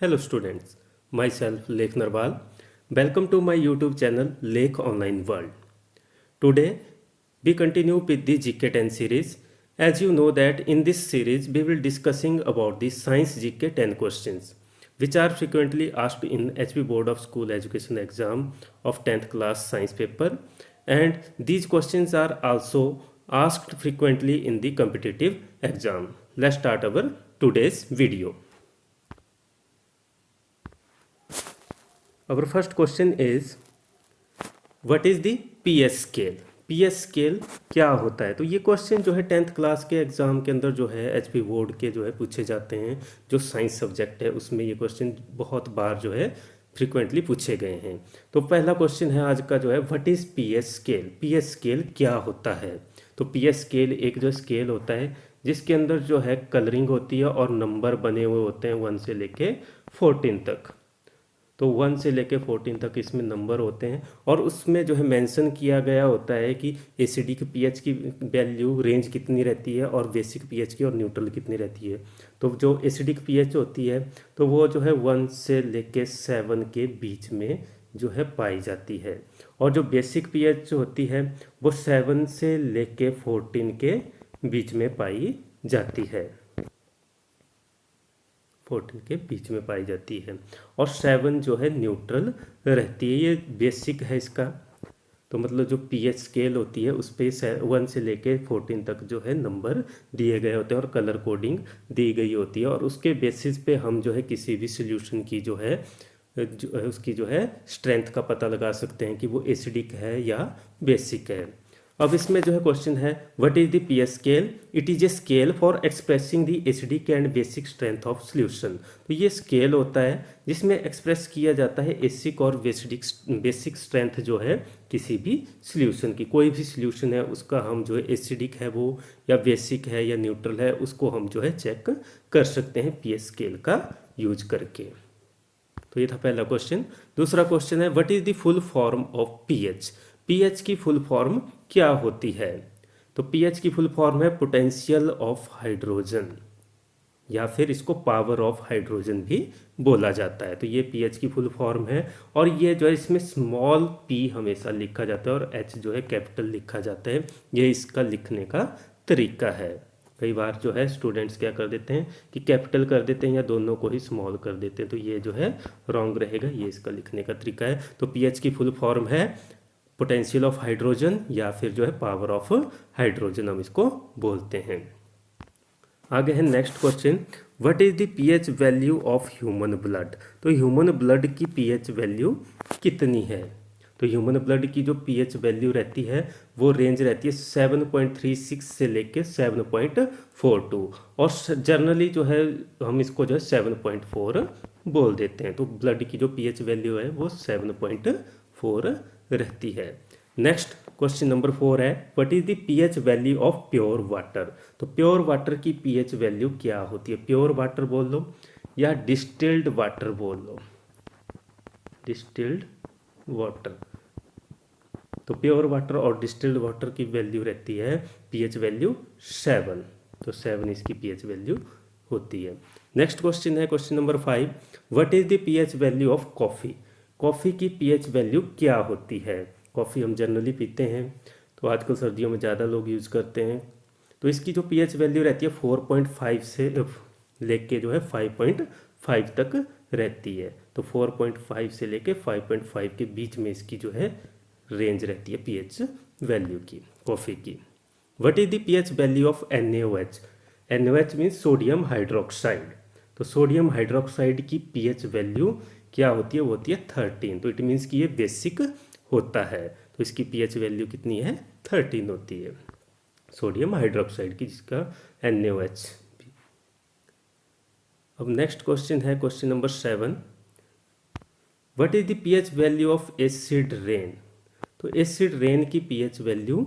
Hello students, myself Lekh Narwal. Welcome to my YouTube channel Lekh Online World. Today we continue with the GK10 series. As you know that in this series we will discussing about the science GK 10 questions which are frequently asked in HP Board of School Education exam of 10th class science paper, and these questions are also asked frequently in the competitive exam. Let's start our today's video. Our first question is what is the PS scale. PS scale क्या होता है? तो ये question जो है 10th class के exam के अंदर जो है एचपी बोर्ड के जो है पूछे जाते हैं। जो साइंस सब्जेक्ट है उसमें ये क्वेश्चन बहुत बार जो है फ्रिक्वेंटली पूछे गए हैं। तो पहला क्वेश्चन है आज का जो है what is PS scale. PS scale क्या होता है? तो पीएस स्केल एक जो स्केल होता है जिसके अंदर जो है कलरिंग होती है और नंबर बने हुए होते हैं 1 से लेके 14 तक। तो 1 से लेके 14 तक इसमें नंबर होते हैं और उसमें जो है मेंशन किया गया होता है कि एसिडिक पीएच की वैल्यू रेंज कितनी रहती है और बेसिक पीएच की और न्यूट्रल कितनी रहती है। तो जो एसिडिक पीएच होती है तो वो जो है 1 से लेके 7 के बीच में जो है पाई जाती है, और जो बेसिक पीएच होती है वो 7 से लेके 14 के बीच में पाई जाती है, 14 के बीच में पाई जाती है, और 7 जो है न्यूट्रल रहती है। ये बेसिक है इसका। तो मतलब जो पीएच स्केल होती है उस पर 1 से लेके 14 तक जो है नंबर दिए गए होते हैं और कलर कोडिंग दी गई होती है, और उसके बेसिस पे हम जो है किसी भी सोल्यूशन की जो है उसकी जो है स्ट्रेंथ का पता लगा सकते हैं कि वो एसिडिक है या बेसिक है। अब इसमें जो है क्वेश्चन है what is the pH scale. It is a scale for expressing the acidic and basic strength of solution. तो ये स्केल होता है जिसमें एक्सप्रेस किया जाता है एसिडिक और बेसिक स्ट्रेंथ जो है किसी भी सोल्यूशन की। कोई भी सोल्यूशन है उसका हम जो है एसिडिक है वो या बेसिक है या न्यूट्रल है उसको हम जो है चेक कर सकते हैं पीएच स्केल का यूज करके। तो ये था पहला क्वेश्चन। दूसरा क्वेश्चन है what is the full form of pH. PH की फुल फॉर्म क्या होती है? तो पीएच की फुल फॉर्म है पोटेंशियल ऑफ हाइड्रोजन, या फिर इसको पावर ऑफ हाइड्रोजन भी बोला जाता है। तो ये पीएच की फुल फॉर्म है, और ये जो है इसमें स्मॉल पी हमेशा लिखा जाता है और एच जो है कैपिटल लिखा जाता है। ये इसका लिखने का तरीका है। कई बार जो है स्टूडेंट्स क्या कर देते हैं कि कैपिटल कर देते हैं या दोनों को ही स्मॉल कर देते हैं, तो ये जो है रॉन्ग रहेगा। ये इसका लिखने का तरीका है। तो पीएच की फुल फॉर्म है पोटेंशियल ऑफ हाइड्रोजन या फिर जो है पावर ऑफ हाइड्रोजन हम इसको बोलते हैं। आगे है next question what is the pH value of human blood. तो ह्यूमन ब्लड की पीएच वैल्यू कितनी है? तो ह्यूमन ब्लड की जो पीएच वैल्यू रहती है वो रेंज रहती है 7.36 से लेके 7.42, और जनरली जो है हम इसको जो है 7.4 बोल देते हैं। तो ब्लड की जो पीएच वैल्यू है वो 7.4 रहती है। नेक्स्ट क्वेश्चन नंबर 4 है what is the pH value of pure water. तो प्योर वाटर की पीएच वैल्यू क्या होती है? प्योर वाटर बोल लो या डिस्टिल्ड वाटर बोल लो, डिस्टिल्ड वाटर। तो प्योर वाटर और डिस्टिल्ड वाटर की वैल्यू रहती है पीएच वैल्यू 7। तो 7 इसकी पीएच वैल्यू होती है। नेक्स्ट क्वेश्चन है question number 5 what is the pH value of coffee. Coffee की पीएच वैल्यू क्या होती है? कॉफ़ी हम जनरली पीते हैं, तो आजकल सर्दियों में ज़्यादा लोग यूज़ करते हैं। तो इसकी जो पीएच वैल्यू रहती है 4.5 से लेके जो है 5.5 तक रहती है। तो 4.5 से लेके 5.5 के बीच में इसकी जो है रेंज रहती है पीएच वैल्यू की कॉफ़ी की। What is the pH value of NaOH। NaOH means sodium hydroxide. तो सोडियम हाइड्रोक्साइड की पीएच वैल्यू क्या होती है? वो होती है 13। तो इट मीन्स कि ये बेसिक होता है, तो इसकी पीएच वैल्यू कितनी है? 13 होती है सोडियम हाइड्रोक्साइड की, जिसका NaOH। अब नेक्स्ट क्वेश्चन है question number 7 what is the pH value of acid rain. तो एसिड रेन की पीएच वैल्यू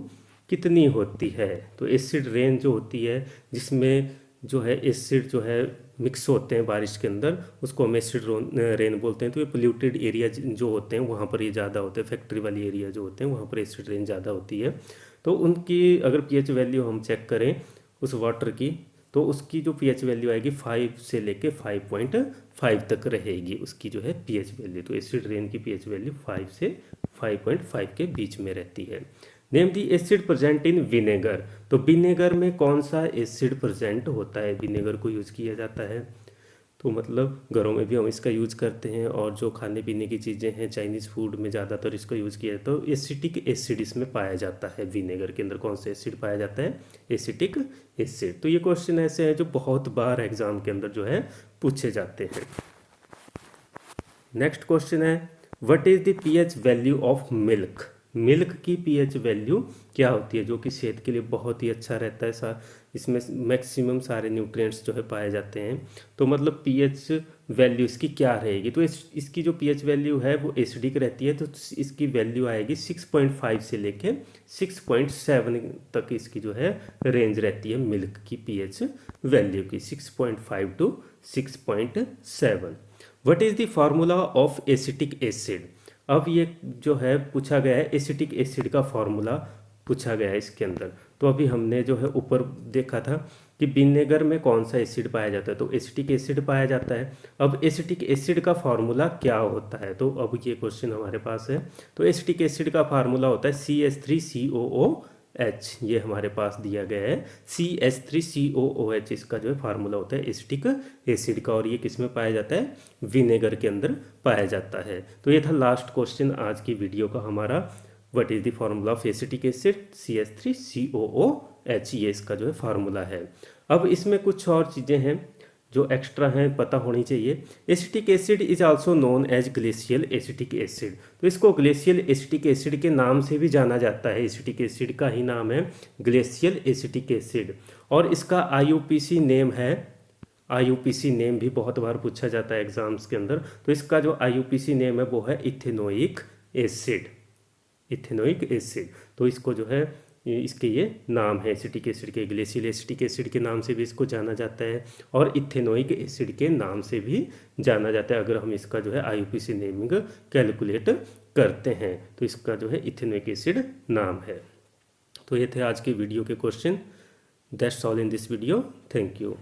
कितनी होती है? तो एसिड रेन जो होती है जिसमें जो है एसिड जो है मिक्स होते हैं बारिश के अंदर, उसको हम एसिड रेन बोलते हैं। तो ये पोल्यूटेड एरिया जो होते हैं वहाँ पर ये ज़्यादा होते हैं, फैक्ट्री वाली एरिया जो होते हैं वहाँ पर एसिड रेन ज़्यादा होती है। तो उनकी अगर पीएच वैल्यू हम चेक करें उस वाटर की, तो उसकी जो पीएच वैल्यू आएगी 5 से लेके 5.5 तक रहेगी उसकी जो है पीएच वैल्यू। तो एसिड रेन की पीएच वैल्यू 5 से 5.5 के बीच में रहती है। Name the acid present in vinegar. तो विनेगर में कौन सा एसिड प्रेजेंट होता है? विनेगर को यूज किया जाता है, तो मतलब घरों में भी हम इसका यूज करते हैं, और जो खाने पीने की चीज़ें हैं चाइनीज़ फूड में ज़्यादातर इसका यूज़ किया जाता है। तो एसिटिक एसिड इसमें पाया जाता है। विनेगर के अंदर कौन सा एसिड पाया जाता है? Acetic acid. तो ये क्वेश्चन ऐसे हैं जो बहुत बार एग्जाम के अंदर जो है पूछे जाते हैं। नेक्स्ट क्वेश्चन है what is the pH value of milk. Milk की पीएच वैल्यू क्या होती है, जो कि सेहत के लिए बहुत ही अच्छा रहता है। इसमें मैक्सिमम सारे न्यूट्रिएंट्स जो है पाए जाते हैं। तो मतलब पीएच वैल्यू इसकी क्या रहेगी? तो इसकी जो पीएच वैल्यू है वो एसिडिक रहती है, तो इसकी वैल्यू आएगी 6.5 से लेके 6.7 तक इसकी जो है रेंज रहती है मिल्क की पीएच वैल्यू की, 6.5 to 6.7। What is the formula of acetic acid. अब ये जो है पूछा गया है एसिटिक एसिड का फार्मूला पूछा गया है इसके अंदर। तो अभी हमने जो है ऊपर देखा था कि विनेगर में कौन सा एसिड पाया जाता है, तो एसिटिक एसिड पाया जाता है। अब एसिटिक एसिड का फार्मूला क्या होता है, तो अब ये क्वेश्चन हमारे पास है। तो एसिटिक एसिड का फार्मूला होता है CH3COOH, ये हमारे पास दिया गया है CH3COOH, इसका जो है फार्मूला होता है एसिटिक एसिड का, और ये किस में पाया जाता है? विनेगर के अंदर पाया जाता है। तो ये था लास्ट क्वेश्चन आज की वीडियो का हमारा, what is the formula of acetic acid CH3COOH, ये इसका जो है फार्मूला है। अब इसमें कुछ और चीज़ें हैं जो एक्स्ट्रा हैं, पता होनी चाहिए। Acetic acid is also known as glacial acetic acid. तो इसको ग्लेशियल एसिटिक एसिड के नाम से भी जाना जाता है। एसिटिक एसिड का ही नाम है ग्लेशियल एसिटिक एसिड, और इसका IUPAC नेम है। IUPAC नेम भी बहुत बार पूछा जाता है एग्जाम्स के अंदर। तो इसका जो IUPAC नेम है वो है इथेनोइक एसिड, इथेनोइक एसिड। तो इसको जो है इसके ये नाम है एसिटिक एसिड के, ग्लेशियल एसिटिक एसिड के नाम से भी इसको जाना जाता है, और इथेनोइक एसिड के नाम से भी जाना जाता है। अगर हम इसका जो है IUPAC नेमिंग कैलकुलेट करते हैं तो इसका जो है इथेनोइक एसिड नाम है। तो ये थे आज की वीडियो के question. That's all in this video. Thank you.